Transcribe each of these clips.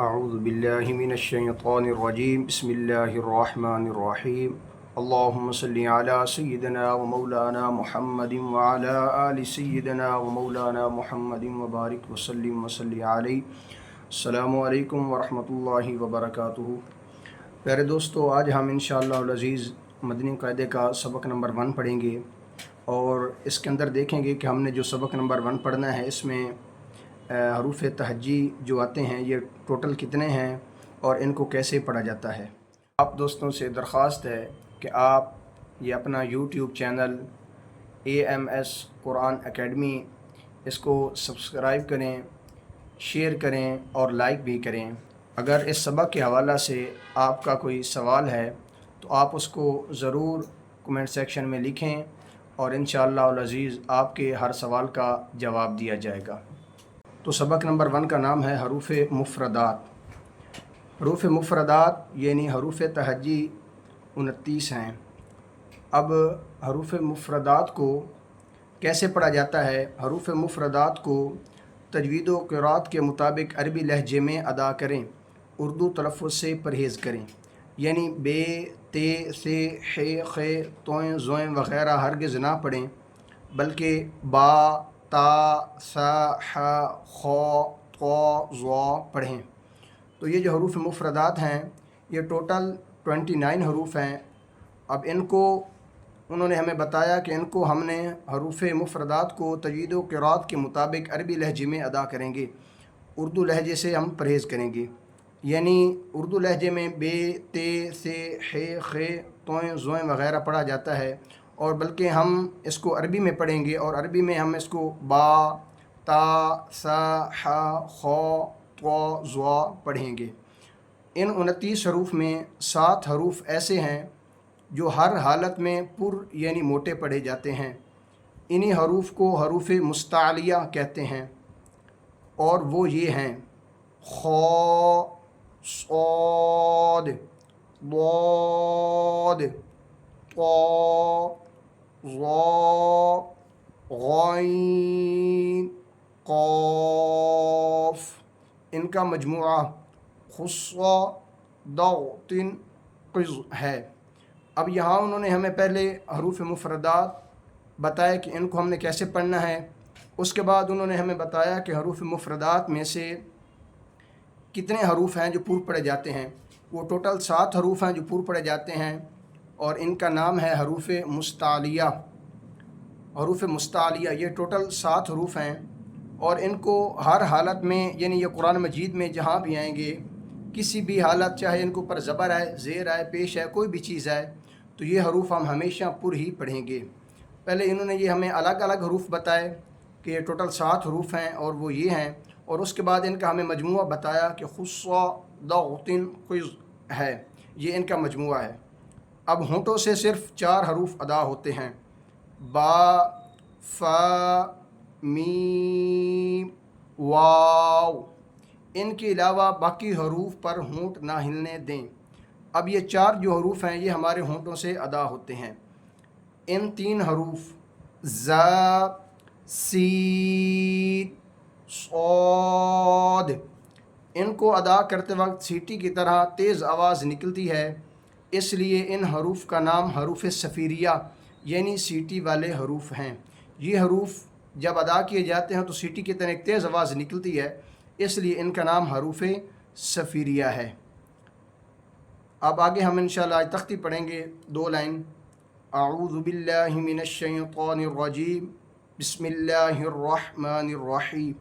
اعوذ باللہ من الشیطان الرجیم بسم اللہ الرحمن الرحیم اللہم صلی علی سیدنا و مولانا محمد وعلی آل سیدنا و مولانا محمد وبارک وسلم وصلی علیہ۔ السلام علیکم ورحمۃ اللہ وبرکاتہ۔ پیارے دوستو، آج ہم انشاءاللہ العزیز مدنی قاعدے کا سبق نمبر 1 پڑھیں گے، اور اس کے اندر دیکھیں گے کہ ہم نے جو سبق نمبر 1 پڑھنا ہے اس میں حروف تہجی جو آتے ہیں یہ ٹوٹل کتنے ہیں اور ان کو کیسے پڑھا جاتا ہے۔ آپ دوستوں سے درخواست ہے کہ آپ یہ اپنا یوٹیوب چینل AMS قرآن اکیڈمی اس کو سبسکرائب کریں، شیئر کریں اور لائک بھی کریں۔ اگر اس سبق کے حوالہ سے آپ کا کوئی سوال ہے تو آپ اس کو ضرور کمنٹ سیکشن میں لکھیں، اور انشاءاللہ العزیز آپ کے ہر سوال کا جواب دیا جائے گا۔ تو سبق نمبر 1 کا نام ہے حروف مفردات۔ حروف مفردات یعنی حروف تہجی 29 ہیں۔ اب حروف مفردات کو کیسے پڑھا جاتا ہے؟ حروف مفردات کو تجوید و قرات کے مطابق عربی لہجے میں ادا کریں، اردو تلفظ سے پرہیز کریں، یعنی بے، تے، سے، ح، خ، توئیں، زوئیں وغیرہ ہرگز نہ پڑھیں، بلکہ با، تا، سا، ح، خ، طا، ظا پڑھیں۔ تو یہ جو حروف مفردات ہیں یہ ٹوٹل 29 حروف ہیں۔ اب ان کو انہوں نے ہمیں بتایا کہ ان کو ہم نے حروف مفردات کو تجوید و قرات کے مطابق عربی لہجے میں ادا کریں گے، اردو لہجے سے ہم پرہیز کریں گے، یعنی اردو لہجے میں بے، تے، سے، ح، خ، توئیں، زوئیں وغیرہ پڑھا جاتا ہے، اور بلکہ ہم اس کو عربی میں پڑھیں گے، اور عربی میں ہم اس کو با، تا، سا، ح، خ، طا، ظا پڑھیں گے۔ ان 29 حروف میں 7 حروف ایسے ہیں جو ہر حالت میں پر یعنی موٹے پڑھے جاتے ہیں۔ انہی حروف کو حروف مستعلیہ کہتے ہیں، اور وہ یہ ہیں: خ، صاد، ضاد، طا، ظا، غین، قاف۔ ان کا مجموعہ خص، ضغط، قز ہے۔ اب یہاں انہوں نے ہمیں پہلے حروف مفردات بتایا کہ ان کو ہم نے کیسے پڑھنا ہے، اس کے بعد انہوں نے ہمیں بتایا کہ حروف مفردات میں سے کتنے حروف ہیں جو پور پڑھے جاتے ہیں۔ وہ ٹوٹل 7 حروف ہیں جو پور پڑھے جاتے ہیں، اور ان کا نام ہے حروف مستعلیہ۔ حروف مستعلیہ یہ ٹوٹل 7 حروف ہیں، اور ان کو ہر حالت میں، یعنی یہ قرآن مجید میں جہاں بھی آئیں گے، کسی بھی حالت، چاہے ان کے اوپر زبر ہے، زیر ہے، پیش ہے، کوئی بھی چیز ہے، تو یہ حروف ہم ہمیشہ پر ہی پڑھیں گے۔ پہلے انہوں نے یہ ہمیں الگ الگ حروف بتائے کہ یہ ٹوٹل 7 حروف ہیں اور وہ یہ ہیں، اور اس کے بعد ان کا ہمیں مجموعہ بتایا کہ خص، ضغط، قز ہے، یہ ان کا مجموعہ ہے۔ اب ہونٹوں سے صرف 4 حروف ادا ہوتے ہیں: با، فا، میم، واو۔ ان کے علاوہ باقی حروف پر ہونٹ نہ ہلنے دیں۔ اب یہ 4 جو حروف ہیں یہ ہمارے ہونٹوں سے ادا ہوتے ہیں۔ ان 3 حروف ز، سین، صاد، ان کو ادا کرتے وقت سیٹی کی طرح تیز آواز نکلتی ہے، اس لیے ان حروف کا نام حروف صفیریہ یعنی سیٹی والے حروف ہیں۔ یہ حروف جب ادا کیے جاتے ہیں تو سیٹی کی طرح ایک تیز آواز نکلتی ہے، اس لیے ان کا نام حروف صفیریہ ہے۔ اب آگے ہم انشاءاللہ آج تختی پڑھیں گے 2 لائن۔ اعوذ باللہ من الشیطان الرجیم بسم اللہ الرحمن الرحیم۔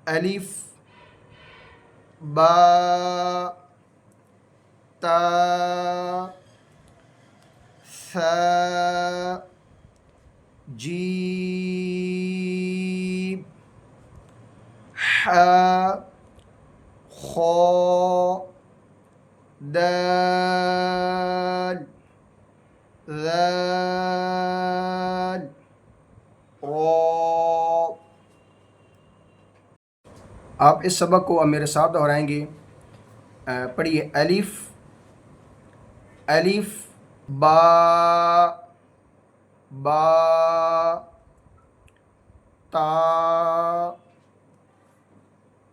الف، با، تا، ثا، جیم، ح، خ، دال، ذال، را۔ آپ اس سبق کو اب میرے ساتھ دہرائیں گے۔ پڑھیے: الف، الف، با، با، تا،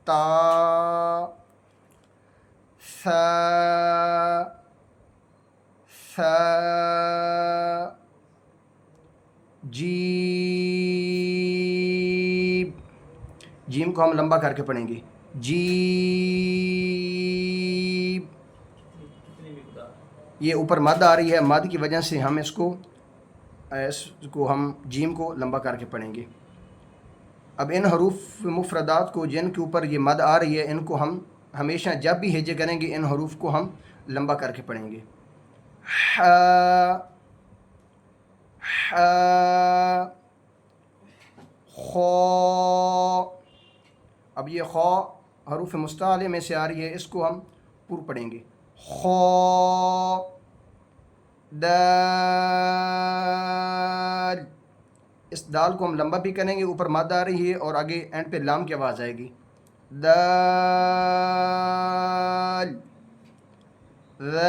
تا، جیم، جیم کو ہم لمبا کر کے پڑھیں گے، جیم۔ یہ اوپر مد آ رہی ہے، مد کی وجہ سے ہم اس کو ہم جیم کو لمبا کر کے پڑھیں گے۔ اب ان حروف مفردات کو جن کے اوپر یہ مد آ رہی ہے، ان کو ہم ہمیشہ جب بھی ہجے کریں گے ان حروف کو ہم لمبا کر کے پڑھیں گے۔ ح، ح، خو۔ اب یہ خو حروف مستعلے میں سے آ رہی ہے، اس کو ہم پر پڑھیں گے، خو، دال۔ اس دال کو ہم لمبا بھی کریں گے، اوپر مد آ رہی ہے اور آگے اینڈ پہ لام کی آواز آئے گی، دال، ذال۔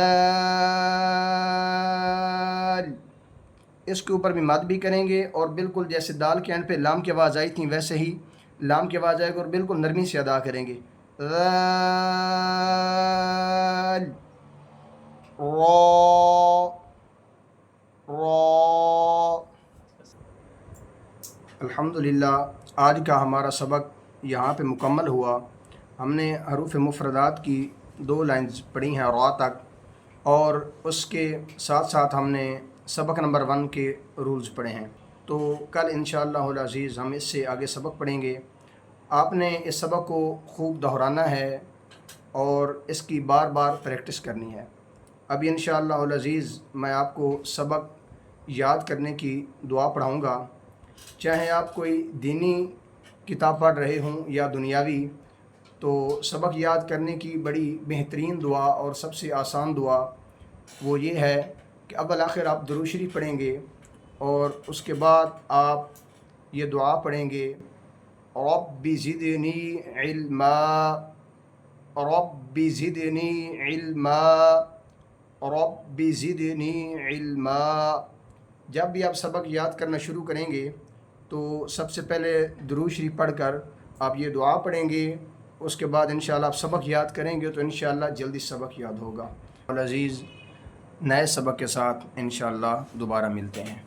اس کے اوپر بھی مد بھی کریں گے اور بالکل جیسے دال کے اینڈ پہ لام کی آواز آئی تھی ویسے ہی لام کی آواز آئے گی اور بالکل نرمی سے ادا کریں گے، ذال، را، را۔ الحمدللہ آج کا ہمارا سبق یہاں پہ مکمل ہوا۔ ہم نے حروف مفردات کی 2 لائنز پڑھی ہیں را تک، اور اس کے ساتھ ساتھ ہم نے سبق نمبر 1 کے رولز پڑھے ہیں۔ تو کل انشاءاللہ العزیز ہم اس سے آگے سبق پڑھیں گے۔ آپ نے اس سبق کو خوب دہرانا ہے اور اس کی بار بار پریکٹس کرنی ہے۔ ابھی انشاءاللہ العزیز میں آپ کو سبق یاد کرنے کی دعا پڑھاؤں گا۔ چاہے آپ کوئی دینی کتاب پڑھ رہے ہوں یا دنیاوی، تو سبق یاد کرنے کی بڑی بہترین دعا اور سب سے آسان دعا وہ یہ ہے کہ اول آخر آپ درود شریف پڑھیں گے اور اس کے بعد آپ یہ دعا پڑھیں گے، رب زدنی علما، رب زدنی علما، رب زدنی علما۔ جب بھی آپ سبق یاد کرنا شروع کریں گے تو سب سے پہلے درود شریف پڑھ کر آپ یہ دعا پڑھیں گے، اس کے بعد انشاءاللہ آپ سبق یاد کریں گے تو انشاءاللہ جلدی سبق یاد ہوگا۔ العزیز نئے سبق کے ساتھ انشاءاللہ دوبارہ ملتے ہیں۔